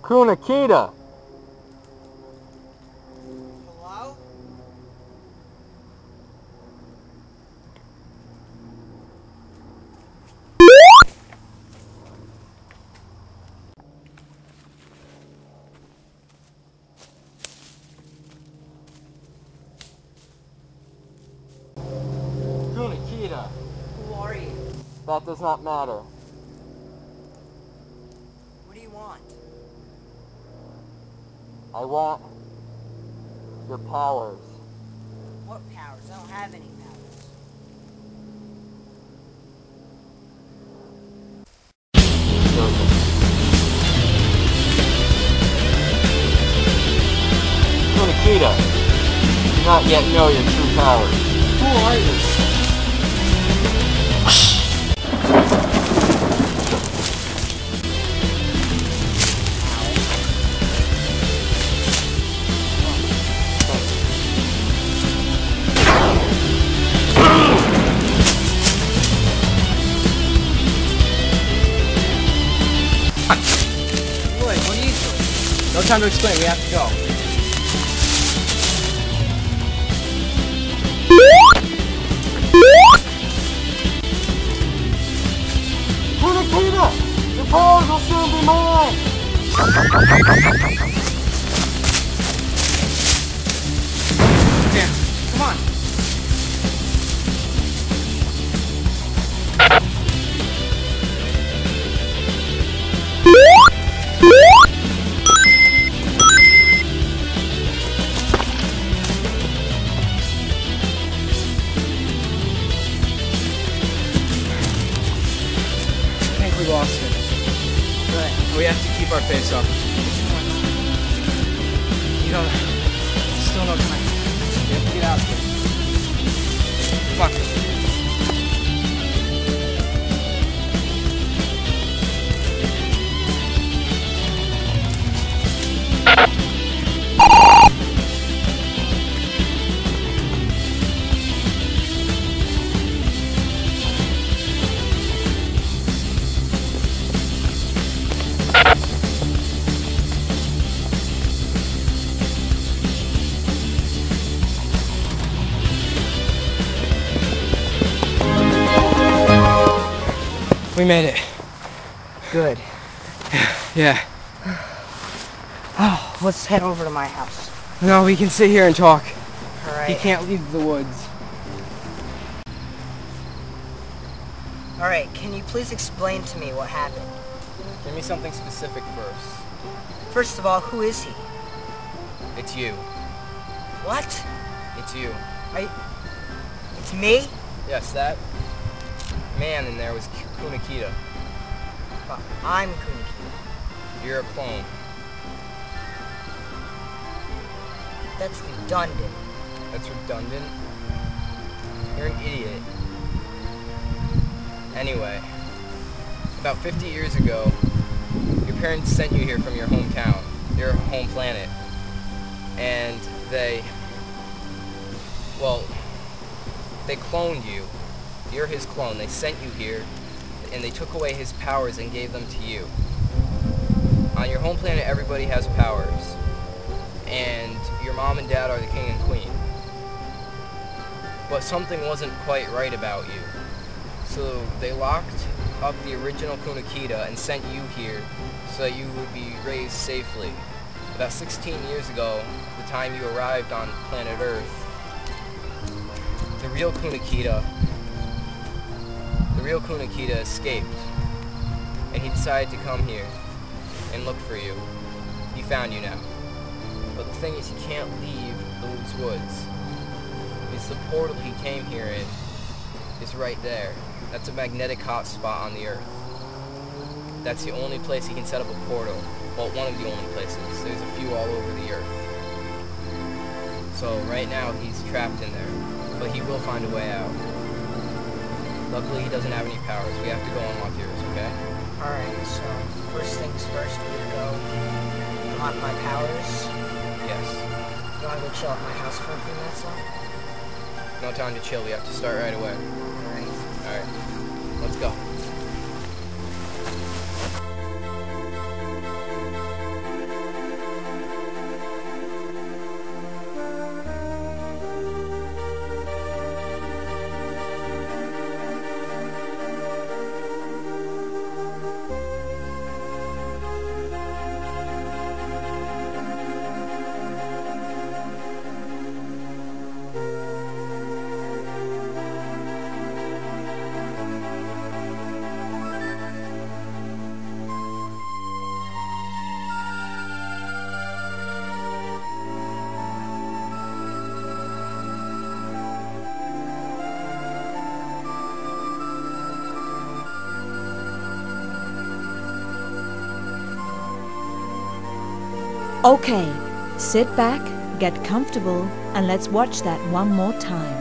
Kunakita! Hello? Kunakita! Who are you? That does not matter. What do you want? I want your powers. What powers? I don't have any powers. Kunakita, you do not yet know your true powers. Who are you? Lloyd, what are you doing? No time to explain, we have to go. Kunakita, your powers will soon be mine! Here, come on. I think we lost it. Good. We have to keep our face up. You don't... Still no time. We have to get out of here. Come on. We made it. Good. Yeah. Oh, let's head over to my house. No, we can sit here and talk. All right. He can't leave the woods. All right, can you please explain to me what happened? Give me something specific first. First of all, who is he? It's you. What? It's you. It's me? Yes, that man in there was Kunakita. Well, I'm Kunakita. You're a clone. That's redundant. That's redundant? You're an idiot. Anyway, about 50 years ago, your parents sent you here from your hometown, your home planet, and they cloned you. You're his clone. They sent you here, and they took away his powers and gave them to you. On your home planet, everybody has powers, and your mom and dad are the king and queen. But something wasn't quite right about you. So they locked up the original Kunakita and sent you here so that you would be raised safely. About 16 years ago, the time you arrived on planet Earth, the real Kunakita escaped, and he decided to come here and look for you. He found you now. But the thing is, he can't leave those woods. It's the portal he came here in is right there. That's a magnetic hotspot on the Earth. That's the only place he can set up a portal. Well, one of the only places. There's a few all over the Earth. So right now he's trapped in there, but he will find a way out. Luckily he doesn't have any powers. We have to go unlock yours, okay? Alright, so first things first, we go unlock my powers. Yes. You want to go chill at my house for a few minutes though? No time to chill. We have to start right away. Alright. Let's go. Okay, sit back, get comfortable, and let's watch that one more time.